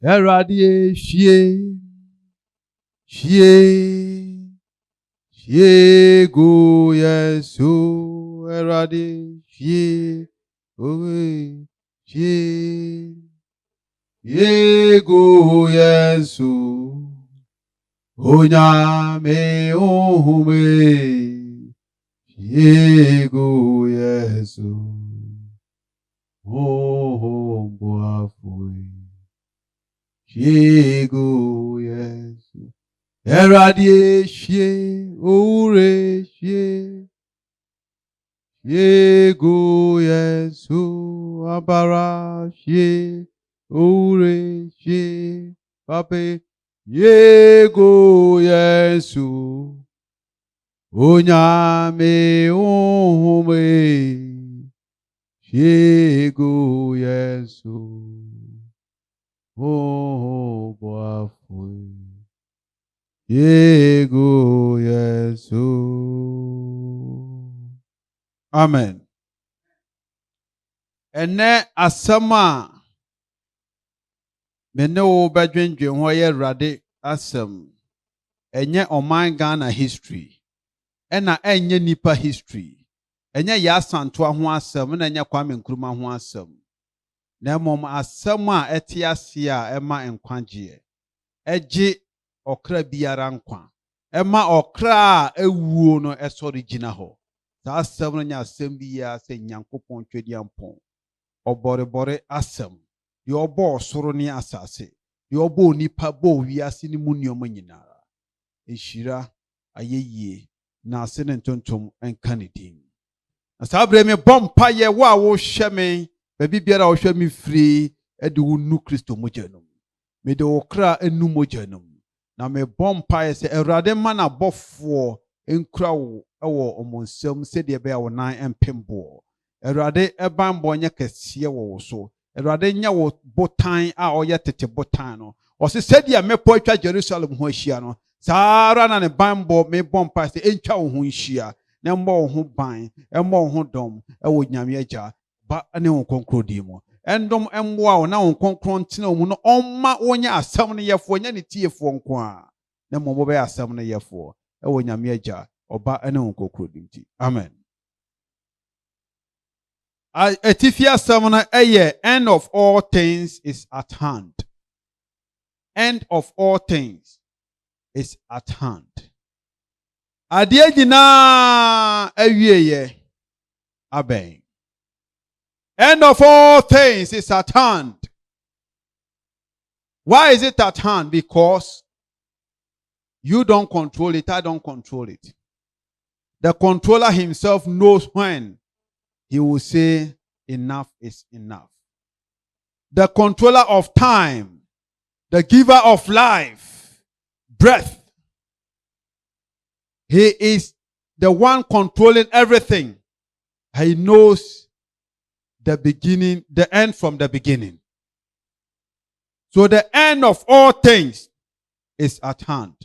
Eradi shie go yesu eradi shie go yesu onyame ohume shie go yesu boafui shie go yesu eradi shie ure shie go yesu abara shie ure shie pape go yesu onyame ohume shie go yesu boafui Yego Yesu. Amen. Ene asama mene wo badwenje ho ye rade asem. Enye oman Ghana history. Ena enye nipa history. Enye ya santo ho asem na enye Kwame Nkrumah ho asem. Na mom asem a etiase a ema enkwagye. Eje okra biara nkwa. Ema okra ewuo no esori gina ho. Sa asem no nya asem biya se Nyankopon twedi ampon. Obore asem. Ye obo osoro ne asase. Ye obo onipa bo wiase ni mu nneoma nyinara. Ehira ayeye na ase ne ntontom enka ne din. Na sa abre me bompa ye wo a wo hye me ba bibiara wo hye me firi e de wo nu Kristo mojanum. Me de okra enu mojanum. Na me bompa ye se Awurade ma na bofo enkura wo ewo omonsem se de be ya wo nan empembo. Awurade ebambo nya kese wo so. Awurade nya wo botan a oye tete botan no. O se de mepo atwa Jerusalem ho ahia no. Sara na ne bambo me bompa se entwa wo ho nhia. Na mbo wo ho ban, embo wo ho dom, ewo nyame agya ba ne wo konkrodi mu. Endom emboa wo na wo konkron ntena wo mu no omma wonya asam ne yefo nya ne tiefo nko a. Na mbo be asam ne yefo ewo nyame agya oba ne wo konkrodi nti. Amen. Etifia asam na eye end of all things is at hand. End of all things is at hand. Adie nyina awieye aben. End of all things is at hand. Why is it at hand? Because you don't control it, I don't control it. The controller himself knows when he will say enough is enough. The controller of time, the giver of life, breath. He is the one controlling everything. He knows the beginning, the end from the beginning. So the end of all things is at hand.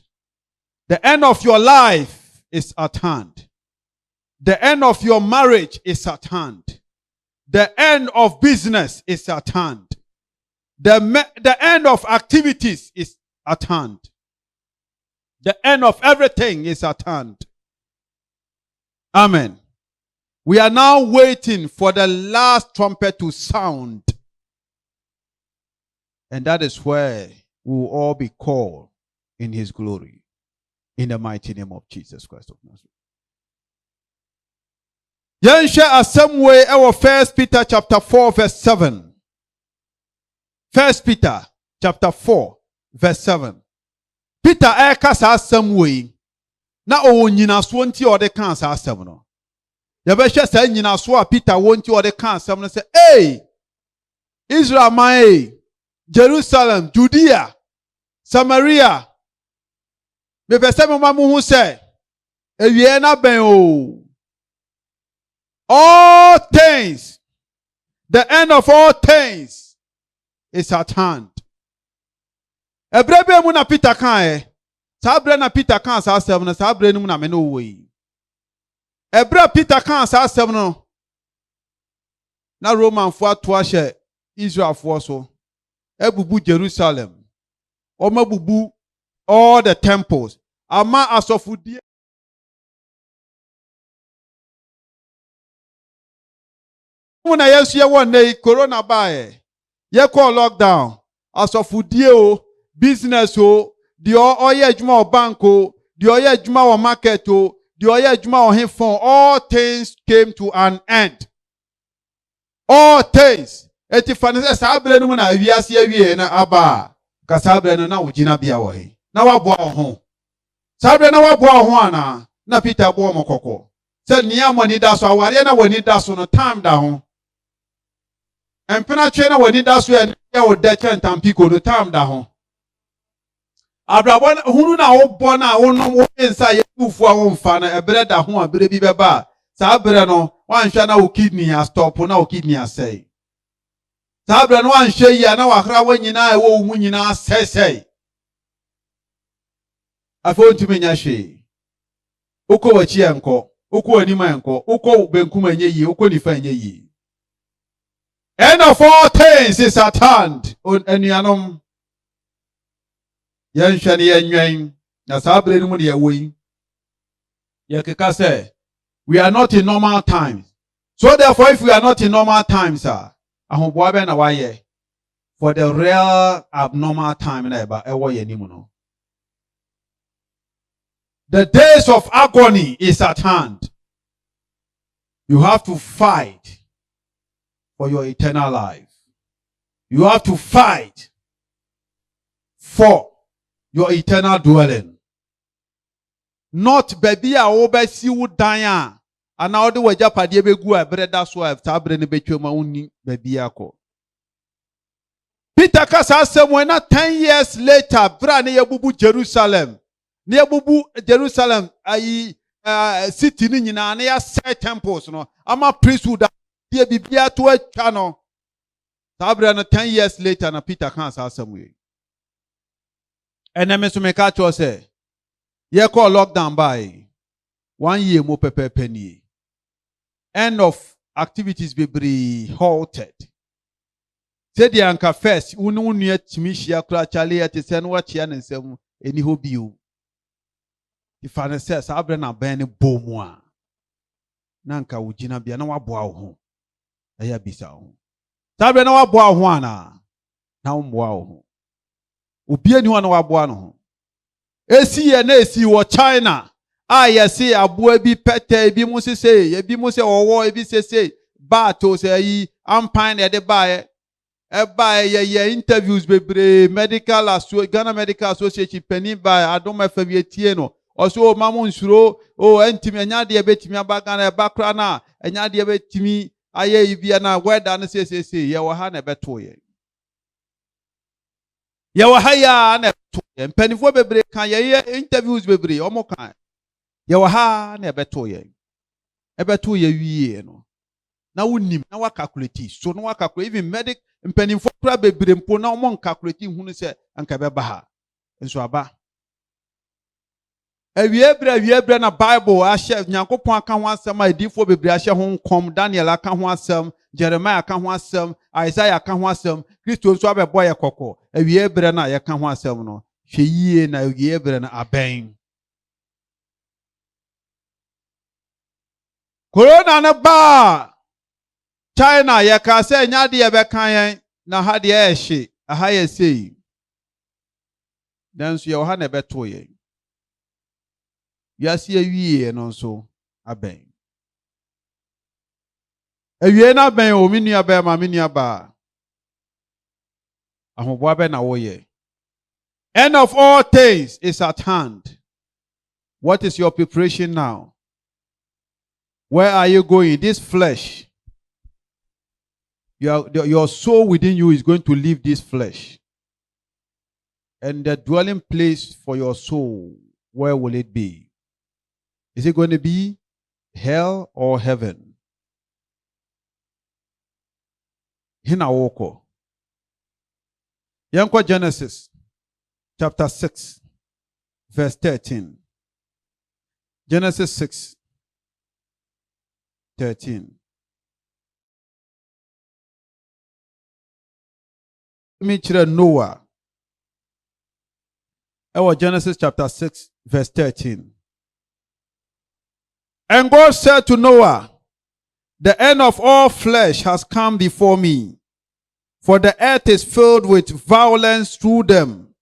The end of your life is at hand. The end of your marriage is at hand. The end of business is at hand. The end of activities is at hand. The end of everything is at hand. Amen. We are now waiting for the last trumpet to sound. And that is where we will all be called in his glory. In the mighty name of Jesus Christ of Nazareth. Yensha asem way our 1 Peter chapter 4 verse 7. 1 Peter chapter 4 verse 7. Peter eka sa asem way na o nyinaso nti o de kan sa asem no. Ya be hwe sa nyinaso a Peter wonti o de kan asem no say, "Hey! Israel man, Jerusalem, Judea, Samaria. Me pese me ma mu hu say, ewie na ben o. All things, the end of all things is at hand." Ebrebe mu na Peter kan e. Sa bre na Peter kan sa asem no, sa bre nu na me no wo yi. Ebra Peter kan sa asem no. Na Roman fo ato ahye Israel fo so. ebubu Jerusalem. Oma bubu all the temples. Ama asofudie Muna Yesu ye won corona bae. Ye call lockdown. Asofudie o, business o, di oye adwuma o bank o, di oye adwuma o market o, di oye adwuma o hifon, all things came to an end. All things. Eti fane se sabre no na wiase awie na aba. Ka sabre no na wogina bia wo he. Na wabo ho. Sabre na wabo ho ana. Na Peter bo mo kokko. Se nia mo ni da so aware na wani da so no time da ho. Empena twe na wani da so ya wo da chantampiko no time da ho. Abrabon hunu na wo bo na wo no wo nsa ye kufu a wo mfa na ebre da ho abre bi beba. Sabre no wanhwa na wo kidney a stop na wo kidney asai. Sabre no wanhwe yi na wahra wanyina e wo mu nyina sesei. Afo ntumi nya hwe. Uko wachi enko, uko anima enko, uko benkum anye yi, uko nifa anye yi. End of all things is at hand. Enuanom yanhwa ne yanwen na sabre no mu ne yawoyi. Yekeka say we are not in normal times. So therefore, if we are not in normal times, ahoboa be na waye for the real abnormal time na eba ewo ye nimu no. The days of agony is at hand. You have to fight for your eternal life. You have to fight for your eternal dwelling. Not baby a obesi wo dan a ana ode waja pade begu a breda so a tabre ne betwema unni baby akọ. Peter kasa asem na 10 years later bra ne yabubu Jerusalem. Ne yabubu Jerusalem ayi city ni nyina na ya set temples no ama priesthood dia bibia to atwa no. Tabre no 10 years later na Peter kasa asem we. Eneme so meka cho say ye call lockdown by 1 year mo penny. End of activities be halted. Say the anka first, unu nua timi hia kura chale ate se no wachia nsem eni ho bio. The father says abre na ben bomu a. Na nka wugina bia na waboa wo ho. Aya bisa wo. Sabre na waboa wo ho ana. Na wo mboa wo ho. Obi ani ho na waboa no ho. Esi ye na esi wo China. Yesi abua bi pete ebi mu sese ebi mu se owo ebi sese ba to se yi ampine e de ba ye interviews bebre medical Ghana Medical Association pani ba adom afabie tie no oso mamu nsuro entimi anya de betimi abaga na ba kra na anya de betimi aye ibia na weda na sese ye wo ha na beto ye wo ha ya na beto ye mpanifo bebre kan ye interviews bebre omo kan ye wo ha na ebeto ye wie no na wonim na wa calculate so no wa calculate even medic mpanimfo kura bebre mpo na omo calculate hunu se anka beba ha nso aba awie na Bible ahye Nyankopon aka ho asem a edifo bebre ahye ho nkom Daniel aka ho asem Jeremiah aka ho asem Isaiah aka ho asem Kristo nso abebo ye kokko awie na ye ka ho asem no hwe yie na awie na aben. Corona na ba China ye ka se nya de ye be kan yen na ha de ye hye aha ye sei dan so ye ha na be to ye yasi awie no so aben awie na ben o minu aba ma minu aba ahobo aba na wo ye. End of all things is at hand. What is your preparation now? Where are you going? This flesh. Your soul within you is going to leave this flesh. And the dwelling place for your soul, where will it be? Is it going to be hell or heaven? Hina woko. Yanko Genesis chapter 6 verse 13. Genesis 6:13. me chire Noah. Genesis chapter 6 verse 13. And God said to Noah, the end of all flesh has come before me, for the earth is filled with violence through them.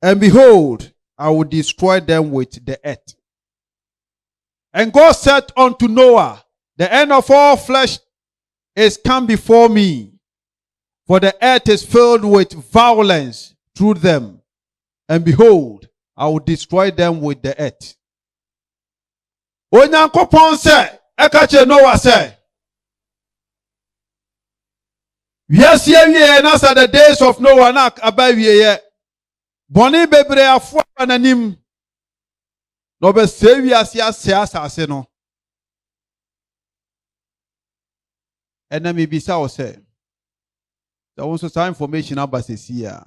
And behold, I will destroy them with the earth. And God said unto Noah, the end of all flesh is come before me, for the earth is filled with violence through them. And behold, I will destroy them with the earth. Onyankopon se, ekache Noah se, yes, ye na sa the days of Noah na abawie ye. Boni bebre afo ananim. No be se wiase ase asase no. Ena me bisa o se. Da won so sa information abasesi a.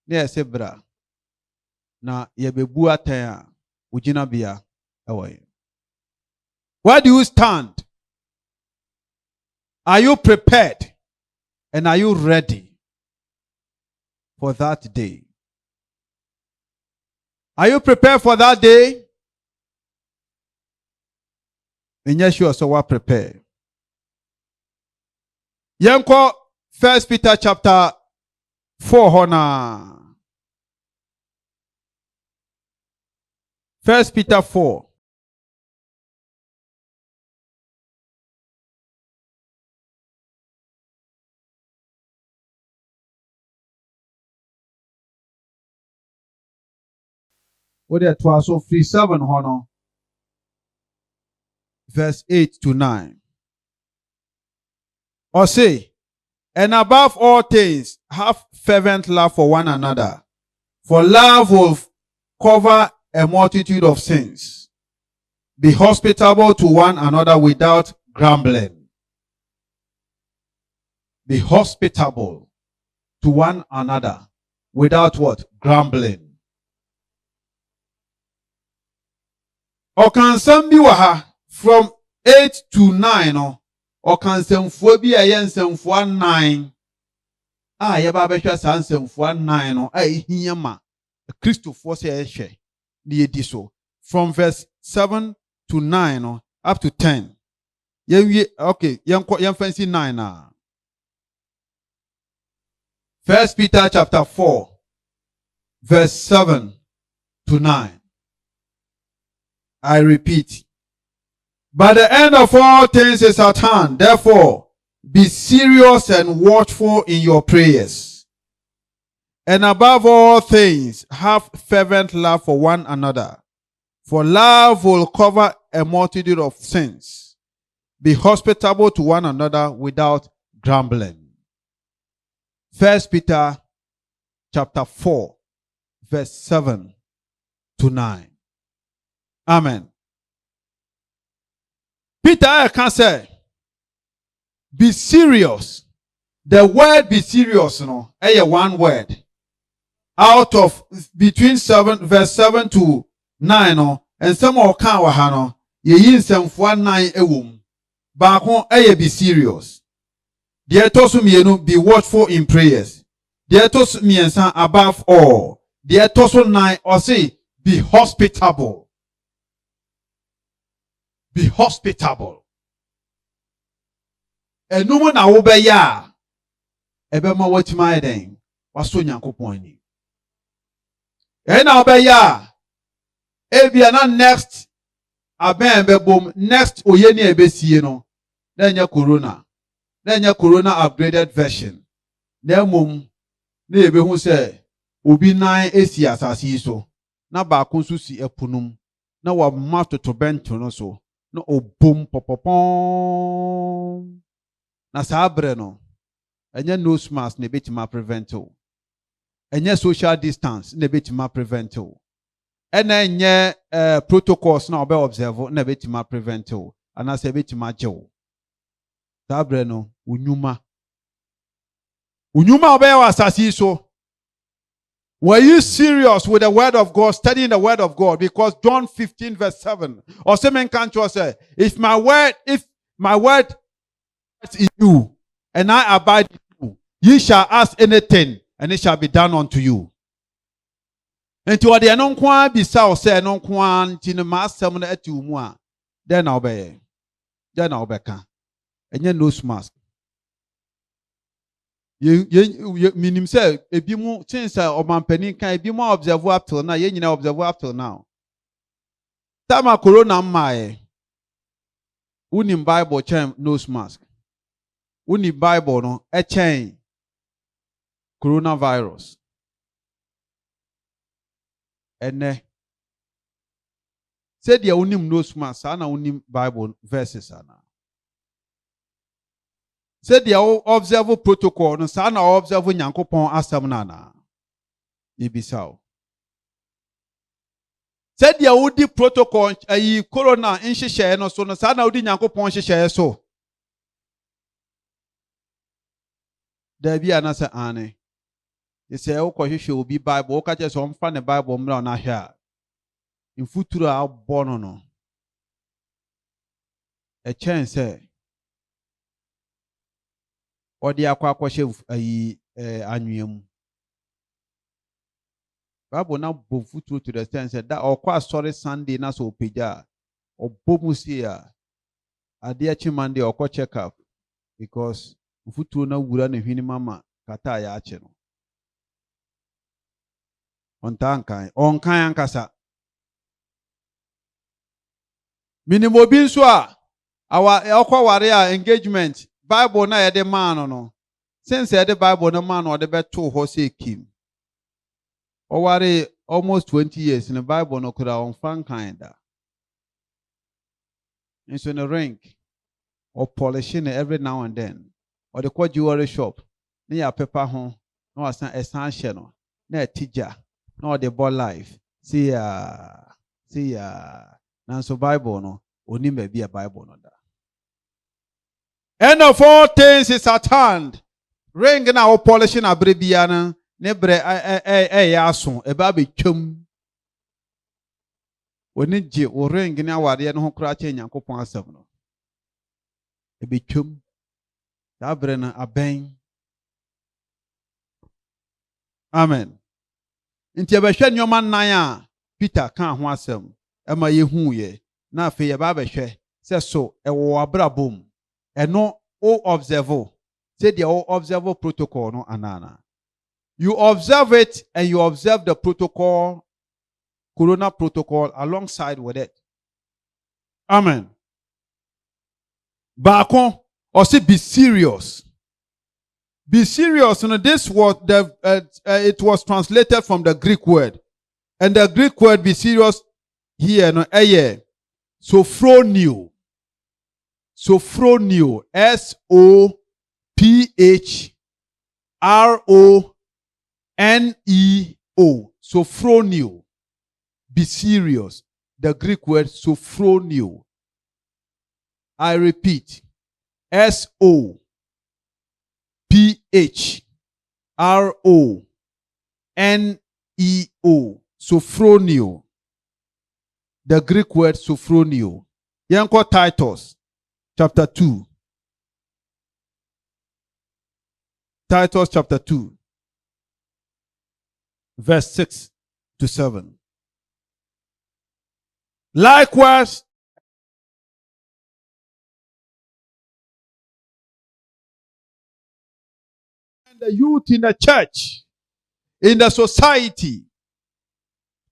Na ese bra. Na ye bebu atan a ugina bia ewo. Where do you stand? Are you prepared? And are you ready for that day? Are you prepared for that day? And yes, you also are prepared. Yanko 1 Peter chapter 4 hona. 1 Peter 4. What it was so 3:7 honor, verse 8 to 9. Or say, and above all things, have fervent love for one another, for love will cover a multitude of sins. Be hospitable to one another without grumbling. Be hospitable to one another without what? Grumbling. Okansam bi wa ha from 8 to 9 no okansamfo bi a yensamfo 9 a ye ba behwa sansamfo 9 no a ehia ma Christopher say ehwe na yedi so from verse 7 to 9 no up to 10 okay yen fancy 9 na 1 Peter chapter 4 verse 7 to 9. I repeat, but the end of all things is at hand. Therefore, be serious and watchful in your prayers. And above all things, have fervent love for one another. For love will cover a multitude of sins. Be hospitable to one another without grumbling. 1 Peter chapter 4, verse 7 to 9. Amen. Peter can say, be serious. The word be serious, no, one word. Out of between verse 7 to 9, no, and some more can wahano, ye yin some 9 ewum. Back be serious. Dear Tosumienu, be watchful in prayers. Dear Tosumiensa above all. Dear Tosu 9 or say, be hospitable. Be hospitable. Enumu na wo be ya ebe ma watima eden waso nyankopon ni. Na wo be ya ebia na next aben be bom next oye ni ebesie no na nya corona. Na nya corona upgraded version. Na mom na ebe hu se obi nan esi asase so na ba konsu si epunum na wa mato to bento no so. No obum popopon na sabre no enye nose mask na betima prevent o enye social distance na betima prevent o ena enye protocols na obe observe na betima prevent o ana se betima jew sabre no unyuma obe wa asasi so. Were you serious with the word of God, studying the word of God? Because John 15 verse 7, or someone can't say, if my word is in you, and I abide in you, Ye shall ask anything, and it shall be done unto you. Enti wade eno nko bisa o se eno nko nti ne masem na ati mu a den na obeye den na obeka enye nose mask ye minim se ebi mu since omampani kan ebi mu observe up till now ye nyina observe up till now tama corona mmae unim bible chen nose mask unim bible no e chen coronavirus ene said ya unim nose mask ana unim bible verses ana said ya observe protocol no sana observe nyankopon asem na na ibisao said ya udi protocol ayi corona nhihye no so no sana udi nyankopon hihye so da bi anasa ane ise ukwohwehwe obi bible ukache so mfa ne bible mra na hwa mfuturo abono no a chance odi akwakwahye ayi anwem bible na bo futuro to the sense that okwa sorry sunday na so opeja obomusi a ade achi monday okwa check up because mfuturo na wura na hwini mama kata ya achi no onkan ankasa minimo bi nso a okwa ware a engagement bible na yede man no since yede bible na man no de beto ho se kim o ware almost 20 years in the bible no kura on fan kinda in the ring or polishing every now and then or the kwa jewelry shop na ya paper ho na wasan essential no na tija no the ball life see ya na so bible no oni me be a bible no da end of all things is at hand ring na o polishing abrebia na ne bre ya aso e ba be twam oni je o ring na awade no ho kura che nyankopon asem no e be twam da bre na aben amen nti abehwe nyoma nan a Peter kan ho asem e ma yehu ye na afi ye ba behwe se so e wo abrabom eno o observe say the o observe protocol no anana you observe it and you observe the protocol corona protocol alongside with it amen baako or say be serious. Be serious. And this was it was translated from the Greek word. And the Greek word be serious here, no, sophroneo. Sophroneo. S-O-P-H-R-O-N-E-O. Sophroneo. Be serious. The Greek word sophroneo. I repeat. S-O-P-H-R-O-N-E-O. Sophroneo. The Greek word sophroneo. Yanko Titus chapter 2. Titus chapter 2. Verse 6 to 7. Likewise, the youth in the church, in the society,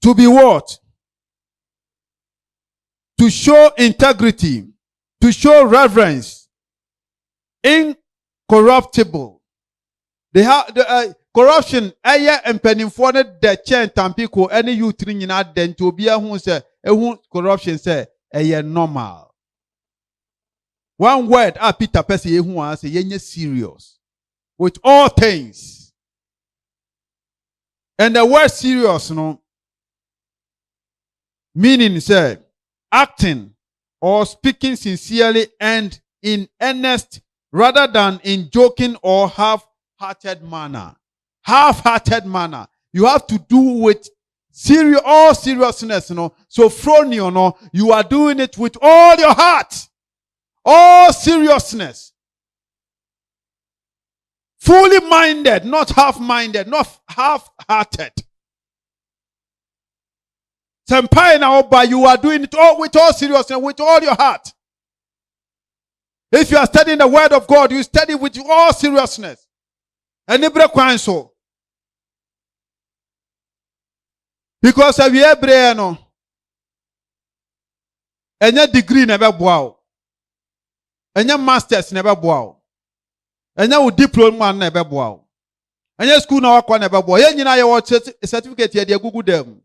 to be what? To show integrity, to show reverence, incorruptible. They have the corruption. Aya empenifo ne de chen tampiko any youth ni nyina den to obi ehun se ehun corruption say eye normal. One word Peter person ehun say yenye serious with all things. And the word serious, no, meaning say acting or speaking sincerely and in earnest rather than in joking or half-hearted manner. Half-hearted manner. You have to do with all seriousness, you know. So phroneo, no, you are doing it with all your heart. All seriousness. fully minded, not half-minded, not half-hearted. Senpai, you are doing it all with all seriousness, with all your heart. If you are studying the word of God, you study with all seriousness. And so. Because of your brain, and your degree never bow, and your masters never bow, and your diploma never bow, and your school now never bow. You know your certificate here, they Google them.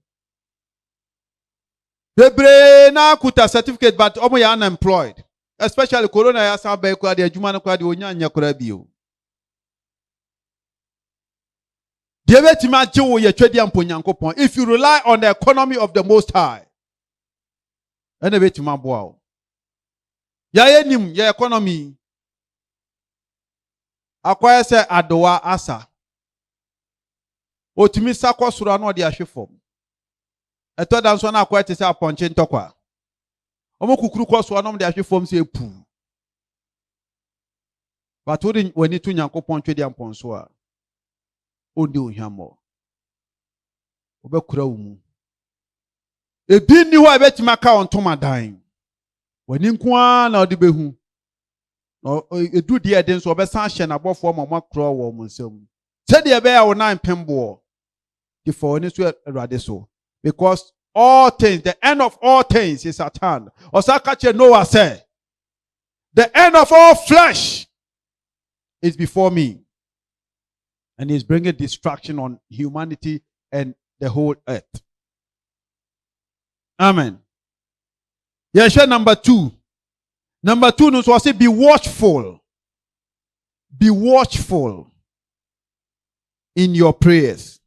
The brain now could a certificate, but almost unemployed. Especially Corona, I saw by the Jumano Quadi Onya Korabio. If you rely on the economy of the Most High, and a bit my boy. Yayenim, your economy. Acquire say Adoa Asa. Otimisa Kosurano de Ashifom. I thought that's one I quite say a punching tokwa. Omokukru Kosuanom de Ashifom say poo. But when you turn your punch the Amponsoa. Odi ohwamo obekura umu ebi ni ho abetima ka ontoma dan wani nkoa na odi behu no edu de eden so obesan hye na bofo mama kro wo munsem se de be ya wo nan pembo the for ni so erade so because all things, the end of all things is at hand. Osaka che Noah said, the end of all flesh is before me. And he's bringing destruction on humanity and the whole earth. Amen. Yes, number 2. Number 2 no so say be watchful. Be watchful in your prayers.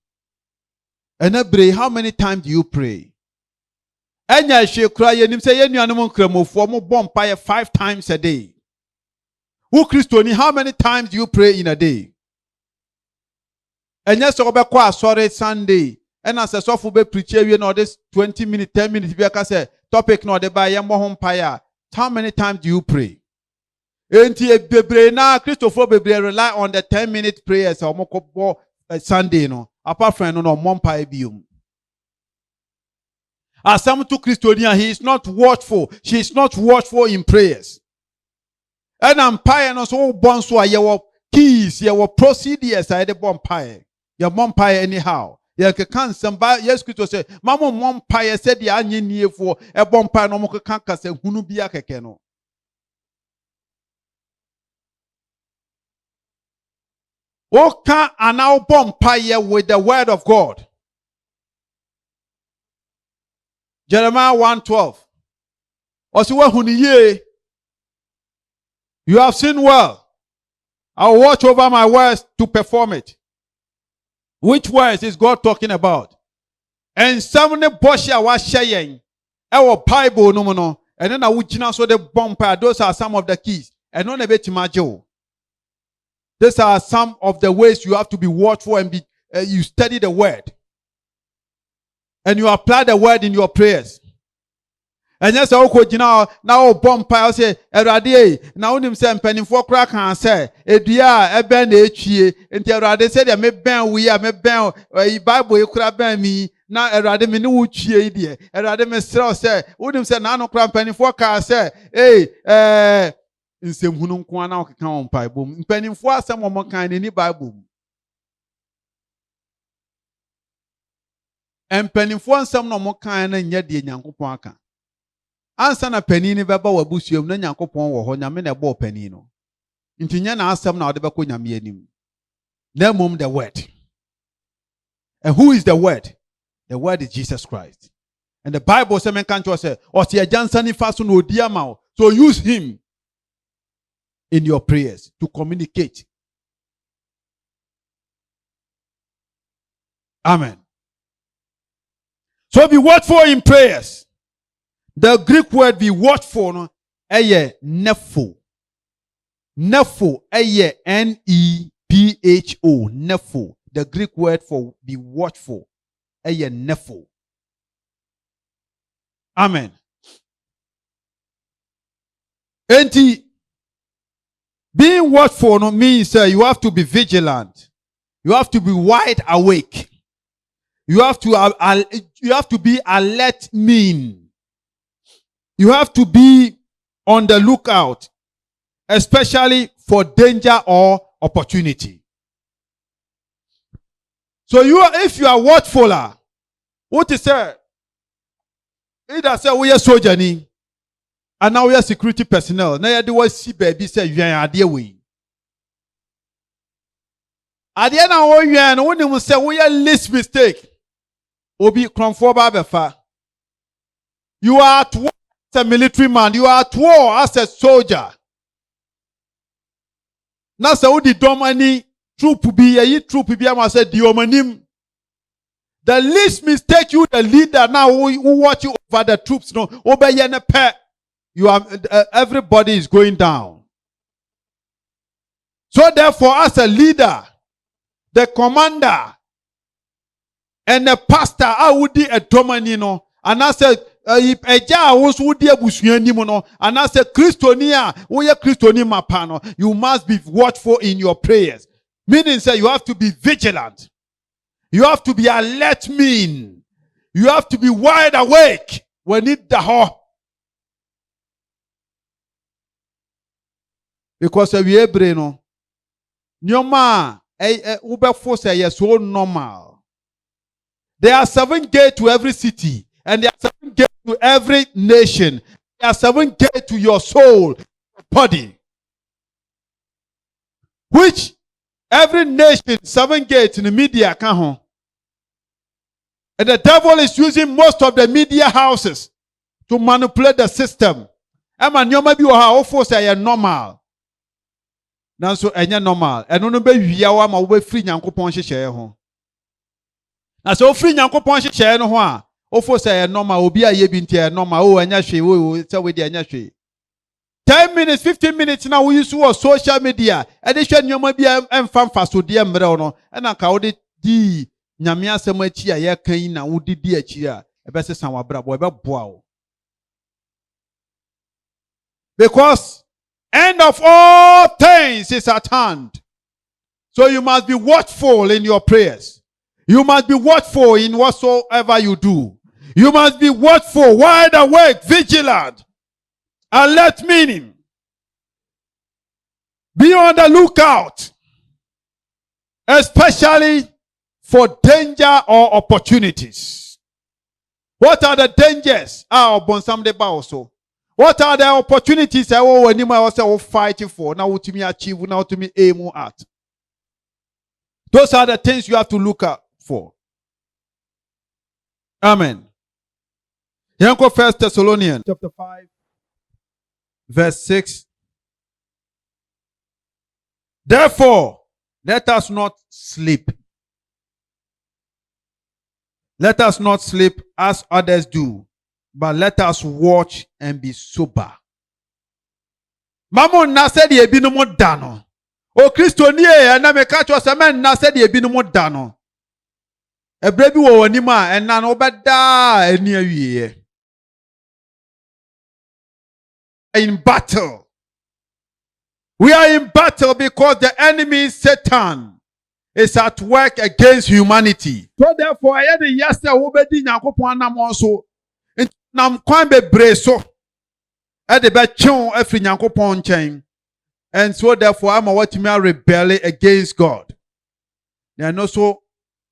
And pray, how many times do you pray? Enya hwe kura yenim say yenuanom nkramofo mo bom paye 5 times a day. Who Christiani, how many times do you pray in a day? And yes, sorry Sunday. And as a soft be preach you know this 20 minutes, 10 minutes. If you say topic no de buy home paya. How many times do you pray? Na Christopher Bebre rely on the 10-minute prayers or moko Sunday no. Apart from no mom paya bium. As some to Christiania, he is not watchful. She is not watchful in prayers. And I'm paying no so born so your keys, your procedures are the bomb pie. Your mom pie anyhow. You can somebody yes Christo say, Mama mom pie said the onion near for a bomb pie no more can't say hunubia kekeno. O can an now bomb pie with the word of God. Jeremiah 1:12. Osiwa huniye. You have seen well. I will watch over my words to perform it. Which words is God talking about? And some Bosha was saying, our Bible no. And then I would so the bumper. Those are some of the keys. And not a bit majo. These are some of the ways you have to be watchful and be you study the word. And you apply the word in your prayers. And yes, I will now bump I say, Erade, now him say, penny for crack and say, Edia, a band HE, and Erade said, I may ban we are, may ban a Bible, you could ban me. Now Erade me no cheer, dear. Erade me say, wouldn't say, Nano crap penny for car say, hey, in some Hunum Kwana count pie boom, penny for some more kind in the Bible. And penny for some no more kind and yet the Yankopaka. Ansa na panini beba wabusuam na Nyankopon wo ho nyame na ebo panini no ntinya na asem na ode beko nyame anim na mum the word. And who is the word? The word is Jesus Christ. And the Bible says men kan say o se ajansa ni fa so na odi ama o, so use him in your prayers to communicate. Amen. So be watchful in prayers. The Greek word be watchful no eye nepho. Nepho eye N-E-P-H-O nepho. The Greek word for be watchful eye nepho. Amen. Enti Being watchful means you have to be vigilant. You have to be wide awake. You have to be alert mean. You have to be on the lookout, especially for danger or opportunity. So if you are watchful, what is it? Either say we are soldier ni, and now we are security personnel. Now you do see baby say you are there we. At the end of the year, when you say we are least mistake, obi kronfoba befa. You are at war as a military man. You are at war as a soldier. Now say who the domani troop be a troop be am say the omanim. The least mistake you the leader now who watch you over the troops no obey ne pe. You are everybody is going down. So therefore, as a leader, the commander and the pastor, I would be a dominino, and I said, Eja was would be a busuanimono, and I said, Christonia, we are Christoni mapano. You must be watchful in your prayers. Meaning, say you have to be vigilant. You have to be alert mean. You have to be wide awake when it the ho. Because we are brain. Nyoma, ube force is so normal. There are 7 gates to every city, and there are 7 gates to every nation. There are 7 gates to your soul, body. Which every nation, 7 gates in the media can. And the devil is using most of the media houses to manipulate the system. Ema nyoma bi wo ha force is normal. Nanso enye normal. Eno no be wiawa ma wo be free Nyankopɔn hyehyɛ ho. Na so free Nyankopɔn hyehyɛ no ho a, o force is normal, obi a ye bi ntia normal, o anya hwe, o say we dey anya hwe. 10 minutes, 15 minutes now we use social media. E dey hwe nyoma bi emfa so de mmerɛ no. E na ka wo de di nyame asɛm achi a ye kan na wo de di achi a e be sesan wa bra bo e be boa wo. Because end of all things is at hand. So you must be watchful in your prayers. You must be watchful in whatsoever you do. You must be watchful, wide awake, vigilant, alert meaning. Be on the lookout, especially for danger or opportunities. What are the dangers? Also. What are the opportunities I will fight for? Now to me achieve, now to me aim at. Those are the things you have to look out for. Amen. Yanko 1 Thessalonians chapter 5, verse 6. Therefore, let us not sleep. Let us not sleep as others do, but let us watch and be sober. Mamo na said ye bi no mo dano. O Kristo ni e na me ka cho se men na said ye bi no mo dano. Ebre bi wo wani ma en na no beda ani awie. In battle. We are in battle because the enemy Satan is at work against humanity. So therefore, I had yesterday obedi Nyankopon anam so nam kwan bebre so e de be twen afri Nyankopon nchen. And so therefore I'm what me rebel against God. They no so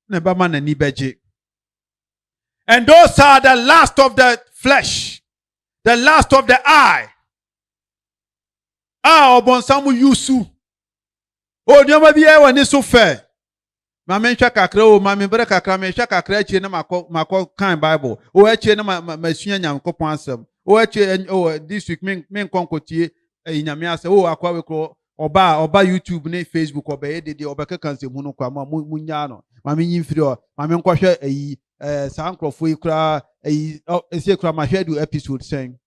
never man ani beje. And those are the last of the flesh, the last of the eye. Obonsamu yusu. O nyoma bi e wani so fe. Ma me hwa kakra o ma me bre kakra me hwa kakra achie na makọ kan Bible. O achie na masua Nyankopon asem. O achie this week me nkonkotie nyame asem. O akwa we kro oba YouTube ne Facebook oba ye de oba keka nsem hu no kwa ma munya no. Ma me nyimfiri o ma me nkohwe sankrofo ikra ese kra ma hwe do episode sen.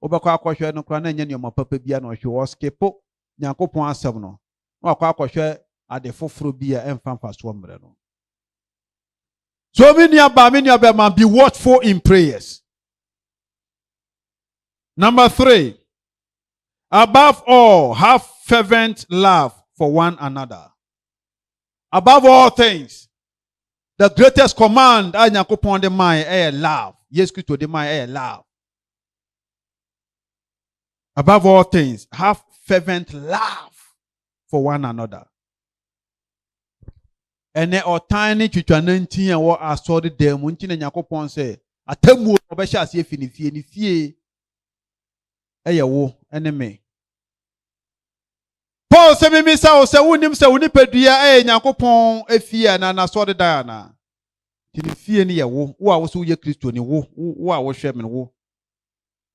Obakwa akohwe no kra na nya ne papa bia na ohwe o skipo Nyankopon asem no. Akwa akohwe ade foforo bia emfa so mre no. So many man be watchful in prayers. Number 3. Above all, have fervent love for one another. Above all things, the greatest command I Nyankopon de man love. Yes, Christo de man love. Above all things, have fervent love for one another. Ene otani twitwanantin a wo asori dem nti na Nyankopon se atamu obehya ase efi ne fie wo ene me. Paul se mimi sa o se wonim se woni padua Nyankopon efie na na so de dan na. Ti ne fie ne wo a wo so ye Kristo ni wo a wo hwe me wo.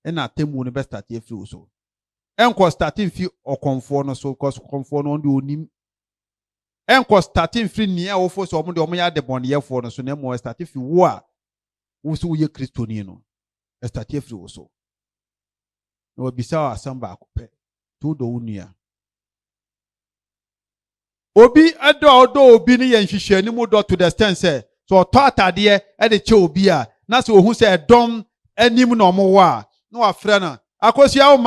Ena atamu no be start efi wo so. Enko starting fi okonfo no so cause okonfo no ndi onim. Enko starting fi ni a wo fo so omo de omo ya de boneyefo no so na mo starting fi wo a wo so ye Kristo ni no. Start efi wo so. No bisa asamba akopɛ to do unua. Obi odo obi ni ye nhwehwe ni mu do to the extent say so to atade e de che obi a na se ohun say dom anim na omo wa na wa frɛ na akosua o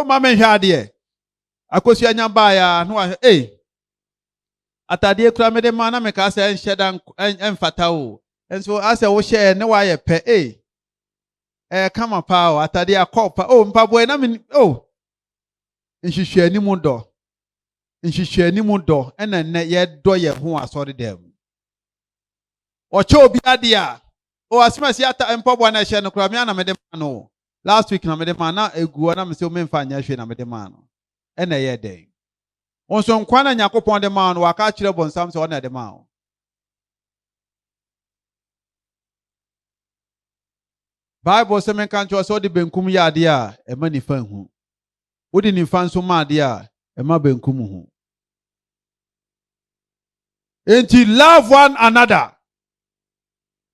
ma me hwɛ ade akosua nyamba ya na wa atade kura me de ma na me ka say enhye dan emfata o enso ase wo hye ne wa ye pɛ kama pa o atade akɔpa mpaboy na me nhwehwe anim do nhwehwe anim do ena ne ye do ye ho asɔre dem ɔkyɛ obi ade a asimasi ata mpaboy na hye no kura me na me de ma no last week na me de ma na egu na me se o me mfa nya hwe na me de ma no ena ye den onso nkwa na Nyankopɔn de ma no waka kyerɛ bonsam se ɔna de ma o Bible se men kan kyerɛ se ɔde benkum ya ade a ɛma nifa hu ɔde nifa nso ma ade a ɛma benkum hu enti love one another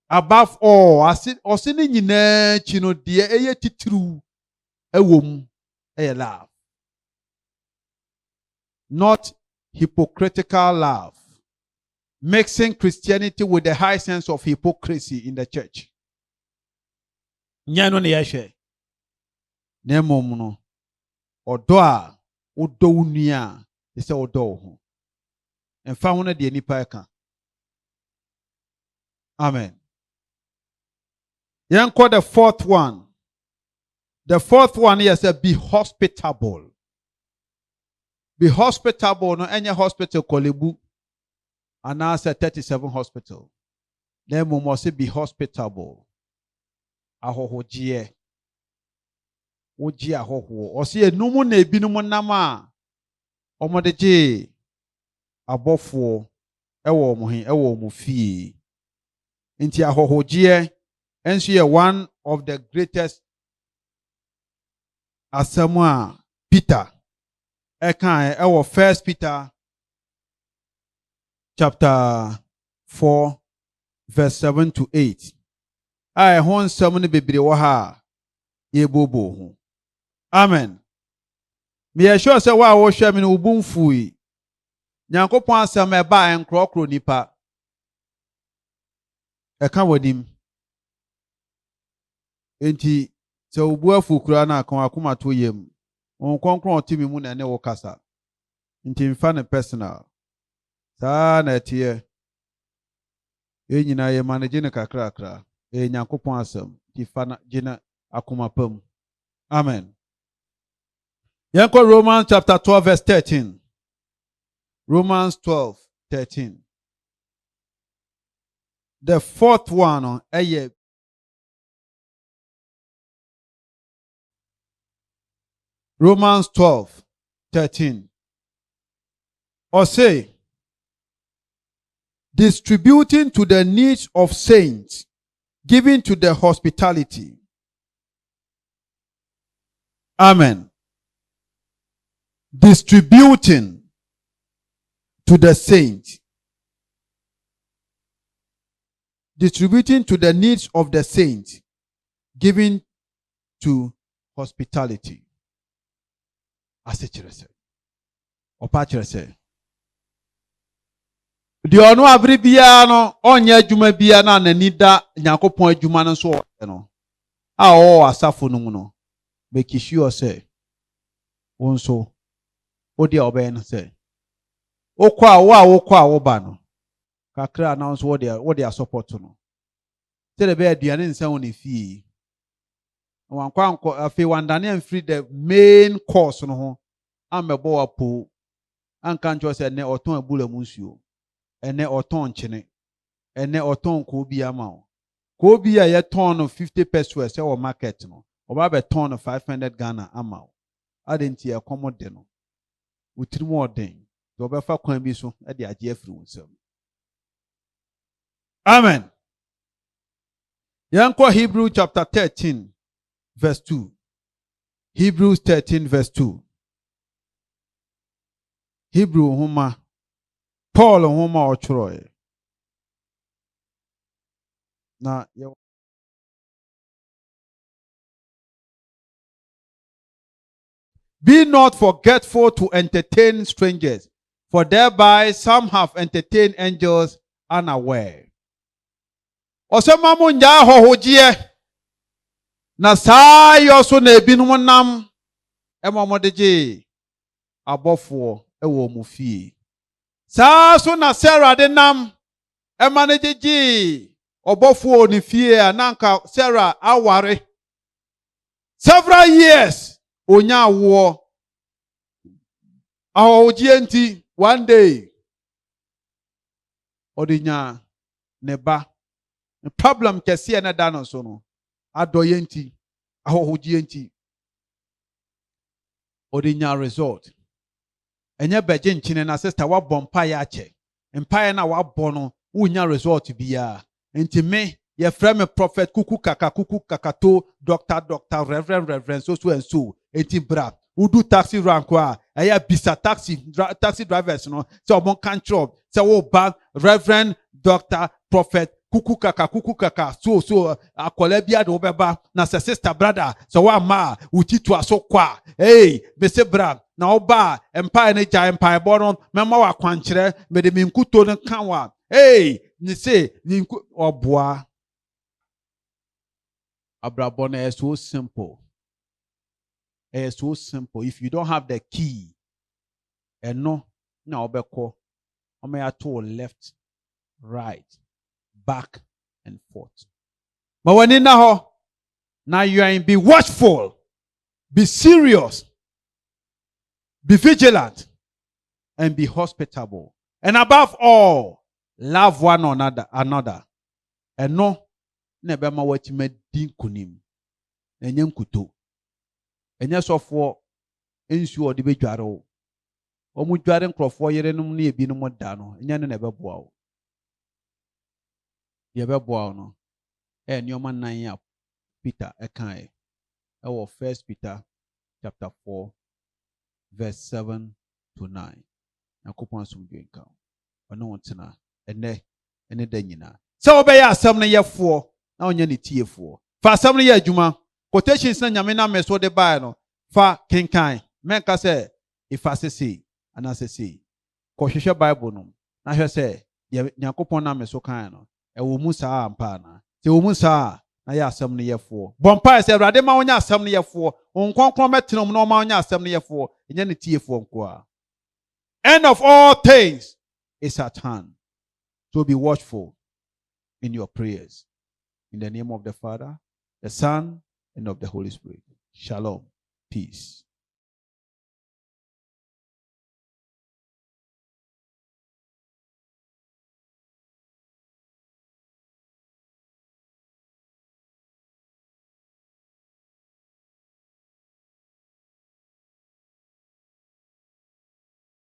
above all ɔse ne nyinaa chi no de ɛyɛ titiru ɛwom ɛyɛ love. Not hypocritical love, mixing Christianity with the high sense of hypocrisy in the church. Nyano ne yehwe. Nemom no. Odo a odo unua, ese odo ho. Emfa ho na de nipa eka. Amen. Yanko the fourth one. The fourth one is be hospitable. Be hospitable no any hospital kolebu anasa 37 hospital. Then we must be hospitable. Ahohogie. Oji ahoho. Osi enumu na ebinumu nama. Omodeje abofo ewo omuhin ewo omufie. Inti ahohogie enso ye one of the greatest asamwa Peter. Our 1 Peter chapter 4 verse 7 to 8. I hon samuni bebre wa ha ye bobo ho. Amen. Me assure say wa wo hwe me no ubunfui. Nyankopon asem e ba enkrokro nipa. E ka wadim. Enti se ubu afu kura na kan akoma to yem. On konkron otimi mu na ne wo kasa nti mfa ne personal saa na tie nyina ye manage ne kakra Nyankopon asem ti fa na gina akoma pam. Amen. Yanko Romans chapter 12 verse 13. Romans 12:13. The fourth one Romans 12:13. Or say, distributing to the needs of saints, giving to the hospitality. Amen. Distributing to the saints. Distributing to the needs of the saints, giving to hospitality. Asechirese. Opachirese. Di onu abri bia no onye adwuma bia na nanida Nyankopon adwuma no so no. A asafo no mu no. Make sure say Wonso odi a obey no say wokwa woba no kakra na nso wo dia support no tell be aduane nsa won efie wankwa afi wandane amfiri the main course no ho amebo apo anka ncho say ne oton abula mu nsuo ene oton nkyene ene oton ko bi ama wo ko bi a ye ton no 50 pesos e wo market no oba be ton no 500 Ghana ama wo adenti e komode no utiri mu oden do be fa kwan bi so e de age afiri wonsam. Amen. Yanko Hebrew chapter 13 verse 2. Hebrews 13 verse 2. Hebrew homa Paul homa ochroye. Na be not forgetful to entertain strangers, for thereby some have entertained angels unaware. Osema mo nya hohogie na saa yoso na ebinum nam emomodeje abofo ewo mu fie. Saa so na Sarah de nam emanejeje obofo ni fie ananka Sarah aware several years onya wo ahohogie nti one day odinya neba problem kese na da no so no adoye nti ahohogie nti odinya result enye beje nchine na sister wa bompa ya che empire na wa bono unya result biya nti me ye frame me prophet kuku kakato doctor reverend so and so enti bra udu taxi rank a eya bisa taxi drivers no so omon control so wo ba reverend doctor prophet kuku kaka so akola bia de obeba na sister brother so wa ma utitu aso kwa hey me se bra na oba empire ne ja empire bono mema wa kwankyere me de minkuto no kanwa hey ni se ni oboa abrabona is so simple. It's so simple. If you don't have the key and no na obeko omeya to left right back and forth. But when in now you are in, be watchful, be serious, be vigilant, and be hospitable. And above all, love one another. And no, never ma what you made dinkunim. And yankuto. And yes, of war, ensure the bedjaro. Omu dware nkrofo yere num na ebi num da no nya ne be boa wo ye be boa no nioma nan ya Peter ekan e wo 1 Peter chapter 4 verse 7 to 9 yakopon asomdwe nka ono wotena ene da nyina se obeya asam ne yefo na onya ne tiefo fa asam ne ya adwuma quotations na nyame na meso de bae no fa kenkan menka se ifasese anasese ko hwehwe bible no na hwe se yakopon na meso kan no ewo mu saa ampa na te wo mu saa na ya asam ne yefo bompa se awrade ma wonya asam ne yefo onkonkron metenom na ma wonya asam ne yefo enya ne tiefo nko a end of all things is at hand, so be watchful in your prayers in the name of the Father, the Son, and of the Holy Spirit. Shalom, peace.